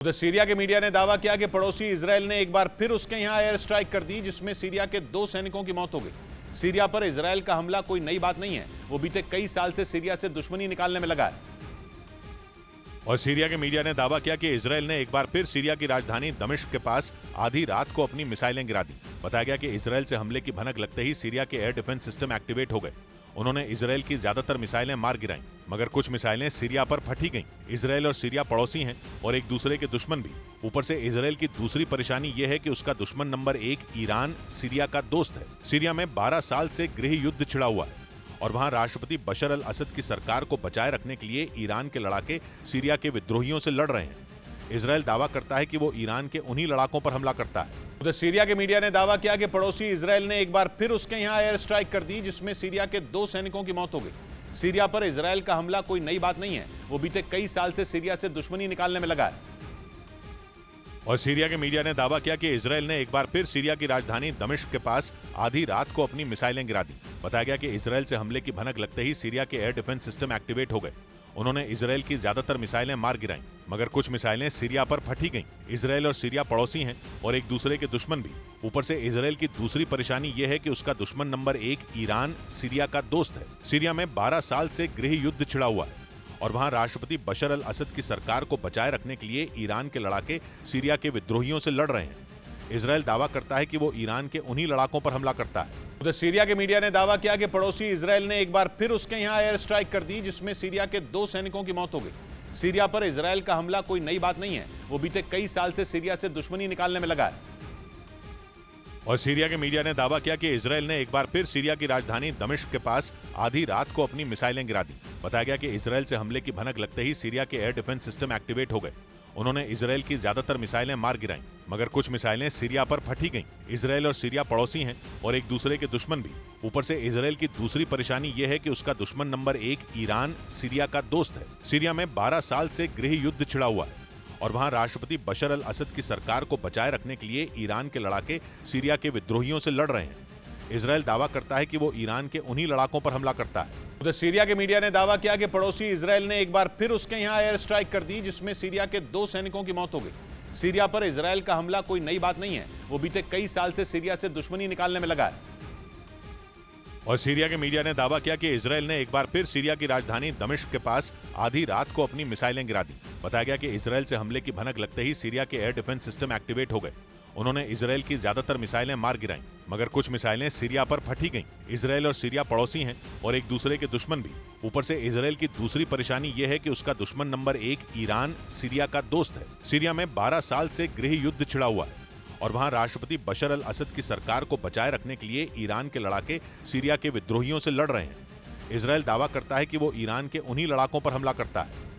उधर सीरिया के मीडिया ने दावा किया कि पड़ोसी इजराइल ने एक बार फिर उसके यहां एयर स्ट्राइक कर दी, जिसमें सीरिया के 2 सैनिकों की मौत हो गई। सीरिया पर इजराइल का हमला कोई नई बात नहीं है, वो बीते कई साल से सीरिया से दुश्मनी निकालने में लगा है। और सीरिया के मीडिया ने दावा किया कि इजराइल ने एक बार फिर सीरिया की राजधानी दमिश्क के पास आधी रात को अपनी मिसाइलें गिरा दी। बताया गया कि इजराइल से हमले की भनक लगते ही सीरिया के एयर डिफेंस सिस्टम एक्टिवेट हो गए। उन्होंने इजराइल की ज्यादातर मिसाइलें मार गिराईं, मगर कुछ मिसाइलें सीरिया पर फटी गईं। इजराइल और सीरिया पड़ोसी हैं और एक दूसरे के दुश्मन भी। ऊपर से इजराइल की दूसरी परेशानी यह है कि उसका दुश्मन नंबर 1 ईरान सीरिया का दोस्त है। सीरिया में 12 साल से गृह युद्ध छिड़ा हुआ है और वहां राष्ट्रपति बशर अल असद की सरकार को बचाए रखने के लिए ईरान के लड़ाके सीरिया के विद्रोहियों से लड़ रहे हैं। इजराइल दावा करता है कि वो ईरान के उन्हीं लड़ाकों पर हमला करता है। उधर सीरिया के मीडिया ने दावा किया कि पड़ोसी इजराइल ने एक बार फिर उसके यहां एयर स्ट्राइक कर दी, जिसमें सीरिया के 2 सैनिकों की मौत हो गई। सीरिया पर इजराइल का हमला कोई नई बात नहीं है, वो बीते कई साल से सीरिया से दुश्मनी निकालने में लगा है। और सीरिया के मीडिया ने दावा किया कि इजराइल ने एक बार फिर सीरिया की राजधानी दमिश्क के पास आधी रात को अपनी मिसाइलें गिरा दी। बताया गया कि इजराइल से हमले की भनक लगते ही सीरिया के एयर डिफेंस सिस्टम एक्टिवेट हो गए। उन्होंने इजराइल की ज्यादातर मिसाइलें मार गिराईं, मगर कुछ मिसाइलें सीरिया पर फटी गईं। इजराइल और सीरिया पड़ोसी हैं और एक दूसरे के दुश्मन भी। ऊपर से इजराइल की दूसरी परेशानी यह है कि उसका दुश्मन नंबर 1 ईरान सीरिया का दोस्त है। सीरिया में 12 साल से गृह युद्ध छिड़ा हुआ है और वहां राष्ट्रपति बशर अल असद की सरकार को बचाए रखने के लिए ईरान के लड़ाके सीरिया के विद्रोहियों से लड़ रहे हैं। इजराइल दावा करता है कि वो ईरान के उन्हीं लड़ाकों पर हमला करता है। उधर सीरिया के मीडिया ने दावा किया कि पड़ोसी इजराइल ने एक बार फिर उसके यहां एयर स्ट्राइक कर दी, जिसमें सीरिया के 2 सैनिकों की मौत हो गई। सीरिया पर इजराइल का हमला कोई नई बात नहीं है, वो बीते कई साल से सीरिया से दुश्मनी निकालने में लगा है। और सीरिया के मीडिया ने दावा किया कि इजराइल ने एक बार फिर सीरिया की राजधानी दमिश्क के पास आधी रात को अपनी मिसाइलें गिरा दी। बताया गया कि इजराइल से हमले की भनक लगते ही सीरिया के एयर डिफेंस सिस्टम एक्टिवेट हो गए। उन्होंने इजराइल की ज्यादातर मिसाइलें मार गिराईं, मगर कुछ मिसाइलें सीरिया पर फटी गईं। इजराइल और सीरिया पड़ोसी हैं और एक दूसरे के दुश्मन भी। ऊपर से इजराइल की दूसरी परेशानी यह है कि उसका दुश्मन नंबर 1 ईरान सीरिया का दोस्त है। सीरिया में 12 साल से गृह युद्ध छिड़ा हुआ है और वहां राष्ट्रपति बशर अल असद की सरकार को बचाए रखने के लिए ईरान के लड़ाके सीरिया के विद्रोहियों से लड़ रहे हैं। इजराइल दावा करता है कि वो ईरान के उन्हीं लड़ाकों पर हमला करता है। उधर सीरिया के मीडिया ने दावा किया कि पड़ोसी इजराइल ने एक बार फिर उसके यहां एयर स्ट्राइक कर दी, जिसमें सीरिया के 2 सैनिकों की मौत हो गई। सीरिया पर इजराइल का हमला कोई नई बात नहीं है, वो बीते कई साल से सीरिया से दुश्मनी निकालने में लगा है। और सीरिया के मीडिया ने दावा किया कि इजराइल ने एक बार फिर सीरिया की राजधानी दमिश्क के पास आधी रात को अपनी मिसाइलें गिरा दी। बताया गया कि इजराइल से हमले की भनक लगते ही सीरिया के एयर डिफेंस सिस्टम एक्टिवेट हो गए। उन्होंने इजराइल की ज्यादातर मिसाइलें मार गिराईं, मगर कुछ मिसाइलें सीरिया पर फटी गईं। इजराइल और सीरिया पड़ोसी हैं और एक दूसरे के दुश्मन भी। ऊपर से इजराइल की दूसरी परेशानी यह है कि उसका दुश्मन नंबर 1 ईरान सीरिया का दोस्त है। सीरिया में 12 साल से गृह युद्ध छिड़ा हुआ है और वहां राष्ट्रपति बशर अल असद की सरकार को बचाए रखने के लिए ईरान के लड़ाके सीरिया के विद्रोहियों से लड़ रहे हैं। इजराइल दावा करता है कि वो ईरान के उन्हीं लड़ाकों पर हमला करता है।